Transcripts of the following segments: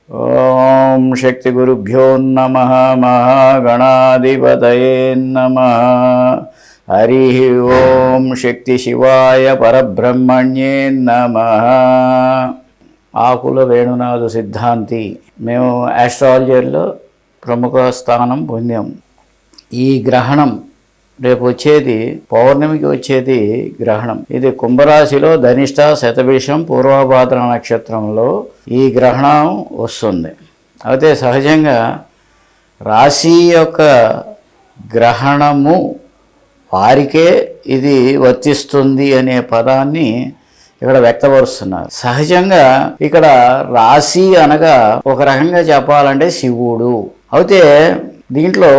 ఓం శక్తి గురుభ్యో నమః మహాగణాధిపతయే నమః. హరి ఓం శక్తి శివాయ పరబ్రహ్మణ్యే నమః. ఆకుల వేణునాథ సిద్ధాంతి. మేము ఆస్ట్రాలజీలో ప్రముఖ స్థానం పొందాం. ఈ గ్రహణం రేపు వచ్చేది పౌర్ణమికి వచ్చేది గ్రహణం. ఇది కుంభరాశిలో ధనిష్ట శతభిషం పూర్వభాద్ర నక్షత్రంలో ఈ గ్రహణం వస్తుంది. అయితే సహజంగా రాశి యొక్క గ్రహణము వారికే ఇది వర్తిస్తుంది అనే పదాన్ని ఇక్కడ వ్యక్తపరుస్తున్నారు. సహజంగా ఇక్కడ రాశి అనగా ఒక రకంగా చెప్పాలంటే శివుడు. అయితే దీంట్లో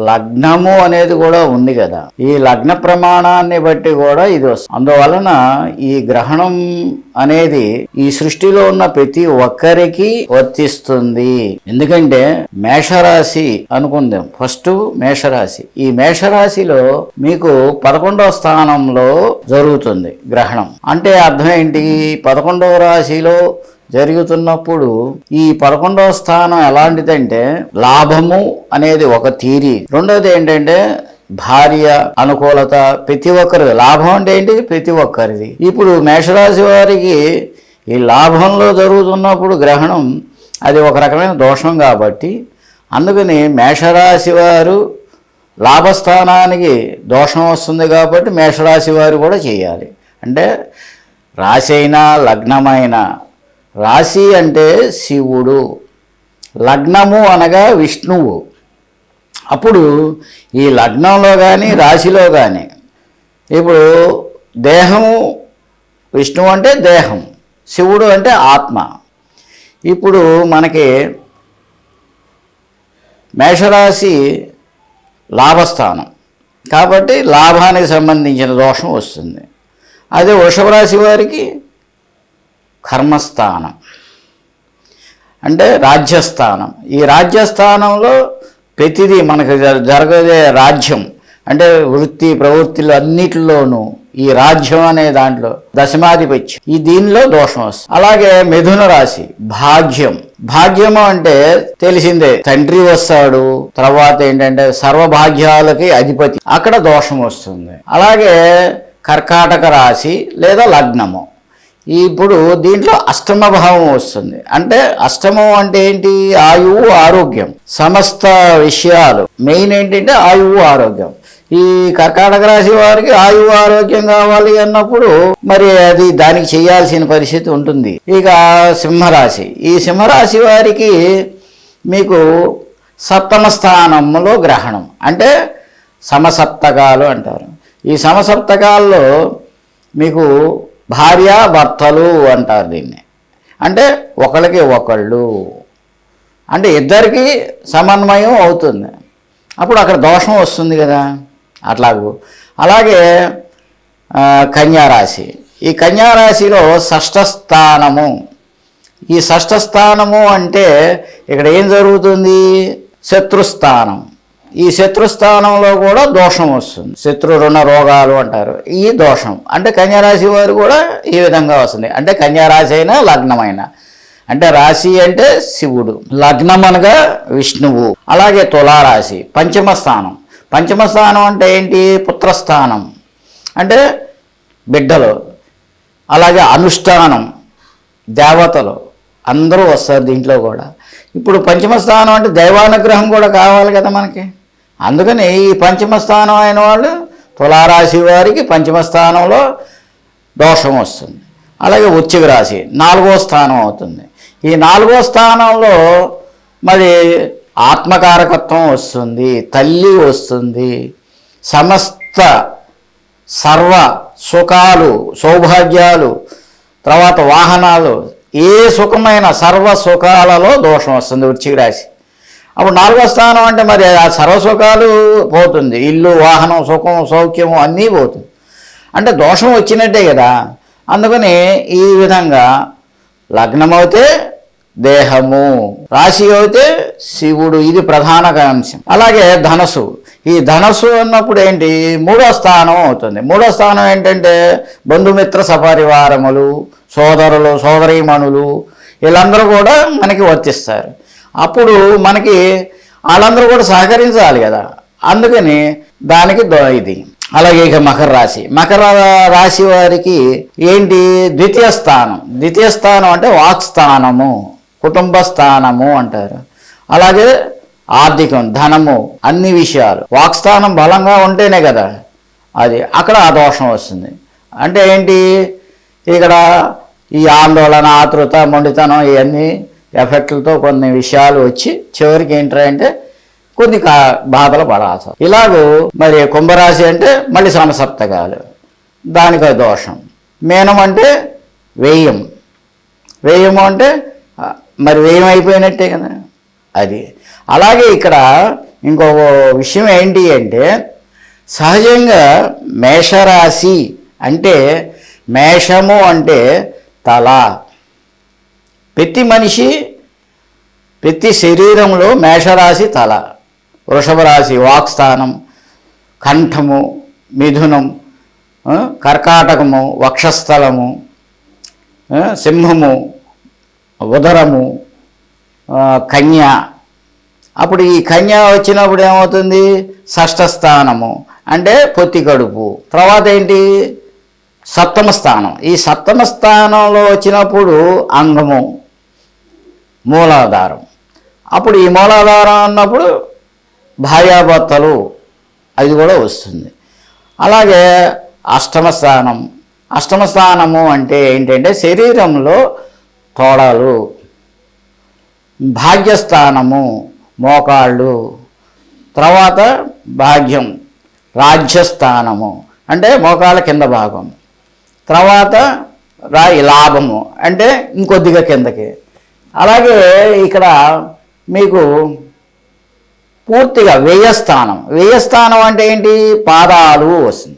లగ్నము అనేది కూడా ఉంది కదా. ఈ లగ్న ప్రమాణాన్ని బట్టి కూడా ఇది వస్తుంది. అందువలన ఈ గ్రహణం అనేది ఈ సృష్టిలో ఉన్న ప్రతి ఒక్కరికి వర్తిస్తుంది. ఎందుకంటే మేషరాశి అనుకుందాం. ఫస్ట్ మేషరాశి. ఈ మేషరాశిలో మీకు 11వ స్థానంలో జరుగుతుంది గ్రహణం. అంటే అర్థం ఏంటి? 11వ రాశిలో జరుగుతున్నప్పుడు ఈ 11వ స్థానం ఎలాంటిదంటే లాభము అనేది ఒక తీరి. రెండోది ఏంటంటే భార్య అనుకూలత. ప్రతి ఒక్కరిది లాభం అంటే ఏంటి? ప్రతి ఒక్కరిది. ఇప్పుడు మేషరాశి వారికి ఈ లాభంలో జరుగుతున్నప్పుడు గ్రహణం అది ఒక రకమైన దోషం కాబట్టి అందుకని మేషరాశి వారు లాభస్థానానికి దోషం వస్తుంది కాబట్టి మేషరాశి వారు కూడా చేయాలి. అంటే రాశి అయినా లగ్నమైనా, రాశి అంటే శివుడు, లగ్నము అనగా విష్ణువు. అప్పుడు ఈ లగ్నంలో కానీ రాశిలో కానీ ఇప్పుడు దేహము, విష్ణువు అంటే దేహం, శివుడు అంటే ఆత్మ. ఇప్పుడు మనకి మేషరాశి లాభస్థానం కాబట్టి లాభానికి సంబంధించిన దోషం వస్తుంది. అదే వృషభ రాశి వారికి కర్మస్థానం అంటే రాజ్యస్థానం. ఈ రాజ్యస్థానంలో ప్రతిదీ మనకు జరగదే రాజ్యం అంటే వృత్తి ప్రవృత్తులు అన్నిటిలోనూ ఈ రాజ్యం అనే దాంట్లో దశమాధిపత్యం. ఈ దీనిలో దోషం వస్తుంది. అలాగే మిథున రాశి భాగ్యం. భాగ్యము అంటే తెలిసిందే, తండ్రి వస్తాడు, తర్వాత ఏంటంటే సర్వభాగ్యాలకి అధిపతి, అక్కడ దోషం వస్తుంది. అలాగే కర్కాటక రాశి లేదా లగ్నము. ఇప్పుడు దీంట్లో అష్టమ భావం వస్తుంది. అంటే అష్టమం అంటే ఏంటి? ఆయువు ఆరోగ్యం, సమస్త విషయాలు మెయిన్ ఏంటంటే ఆయువు ఆరోగ్యం. ఈ కర్కాటక రాశి వారికి ఆయువు ఆరోగ్యం కావాలి అన్నప్పుడు మరి అది దానికి చేయాల్సిన పరిస్థితి ఉంటుంది. ఇక సింహరాశి. ఈ సింహరాశి వారికి మీకు సప్తమ స్థానంలో గ్రహణం అంటే సమసప్తకాలు అంటారు. ఈ సమసప్తకాల్లో మీకు భార్యాభర్తలు అంటారు దీన్ని. అంటే ఒకళ్ళకి ఒకళ్ళు అంటే ఇద్దరికి సమన్వయం అవుతుంది. అప్పుడు అక్కడ దోషం వస్తుంది కదా. అలాగే కన్యారాశి. ఈ కన్యారాశిలో షష్ఠ స్థానము. ఈ షష్ఠ స్థానము అంటే ఇక్కడ ఏం జరుగుతుంది? శత్రుస్థానం. ఈ శత్రుస్థానంలో కూడా దోషం వస్తుంది. శత్రు రుణ రోగాలు అంటారు. ఈ దోషం అంటే కన్యారాశి వారు కూడా ఈ విధంగా వస్తుంది. అంటే కన్యారాశి అయినా లగ్నమైనా, అంటే రాశి అంటే శివుడు, లగ్నం అనగా విష్ణువు. అలాగే తులారాశి పంచమ స్థానం. పంచమ స్థానం అంటే ఏంటి? పుత్రస్థానం అంటే బిడ్డలు. అలాగే అనుష్ఠానం, దేవతలు అందరూ వస్తారు దీంట్లో కూడా. ఇప్పుడు పంచమ స్థానం అంటే దైవానుగ్రహం కూడా కావాలి కదా మనకి. అందుకని ఈ పంచమ స్థానం అయిన వాళ్ళు తులారాశి వారికి పంచమ స్థానంలో దోషం వస్తుంది. అలాగే వృశ్చిక రాశి 4వ స్థానం అవుతుంది. ఈ 4వ స్థానంలో మరి ఆత్మకారకత్వం వస్తుంది, తల్లి వస్తుంది, సమస్త సర్వ సుఖాలు సౌభాగ్యాలు, తర్వాత వాహనాలు, ఏ సుఖమైన సర్వ సుఖాలలో దోషం వస్తుంది వృశ్చిక రాశి. అప్పుడు 4వ స్థానం అంటే మరి ఆ సర్వసుఖాలు పోతుంది. ఇల్లు, వాహనం, సుఖం, సౌఖ్యము అన్నీ పోతుంది. అంటే దోషం వచ్చినట్టే కదా. అందుకని ఈ విధంగా లగ్నం అయితే దేహము, రాశి అయితే శివుడు, ఇది ప్రధాన అంశం. అలాగే ధనస్సు. ఈ ధనస్సు అన్నప్పుడు ఏంటి? 3వ స్థానం అవుతుంది. 3వ స్థానం ఏంటంటే బంధుమిత్ర సపరివారములు, సోదరులు, సోదరీమణులు, వీళ్ళందరూ కూడా మనకి వర్తిస్తారు. అప్పుడు మనకి వాళ్ళందరూ కూడా సహకరించాలి కదా, అందుకని దానికి ఇది. అలాగే ఇక మకర రాశి వారికి ఏంటి, ద్వితీయ స్థానం అంటే వాక్స్థానము, కుటుంబ స్థానము అంటారు. అలాగే ఆర్థికం, ధనము, అన్ని విషయాలు. వాక్స్థానం బలంగా ఉంటేనే కదా అది, అక్కడ ఆ దోషం వస్తుంది. అంటే ఏంటి, ఇక్కడ ఈ ఆందోళన, ఆతృత, మొండితనం ఇవన్నీ ఎఫెక్ట్లతో కొన్ని విషయాలు వచ్చి చివరికి ఏంటంటే కొన్ని బాధలు పడాల్సి. ఇలాగూ మరి కుంభరాశి అంటే మళ్ళీ సమసప్తకాలు, దానికి దోషం. మీనం అంటే వ్యయము అంటే మరి వ్యయం అయిపోయినట్టే కదా అది. అలాగే ఇక్కడ ఇంకొక విషయం ఏంటి అంటే, సహజంగా మేషరాశి అంటే, మేషము అంటే తల. ప్రతి శరీరంలో మేషరాశి తల, వృషభ రాశి వాక్స్థానం, కంఠము, మిథునం, కర్కాటకము, వక్షస్థలము, సింహము, ఉదరము, కన్య. అప్పుడు ఈ కన్య వచ్చినప్పుడు ఏమవుతుంది, షష్ఠ స్థానము అంటే పొత్తి కడుపు. తర్వాత ఏంటి, సప్తమ స్థానం. ఈ సప్తమ స్థానంలో వచ్చినప్పుడు అంగము, మూలాధారం. అప్పుడు ఈ మూలాధారం అన్నప్పుడు భార్యాభర్తలు అది కూడా వస్తుంది. అలాగే అష్టమ స్థానము అంటే ఏంటంటే శరీరంలో తోడలు. భాగ్యస్థానము మోకాళ్ళు. తర్వాత భాగ్యం, రాజ్యస్థానము అంటే మోకాళ్ళ కింద భాగం. తర్వాత లాభము అంటే ఇంకొద్దిగా కిందకి. అలాగే ఇక్కడ మీకు పూర్తిగా వ్యయస్థానం అంటే ఏంటి, పాదాలు వస్తుంది.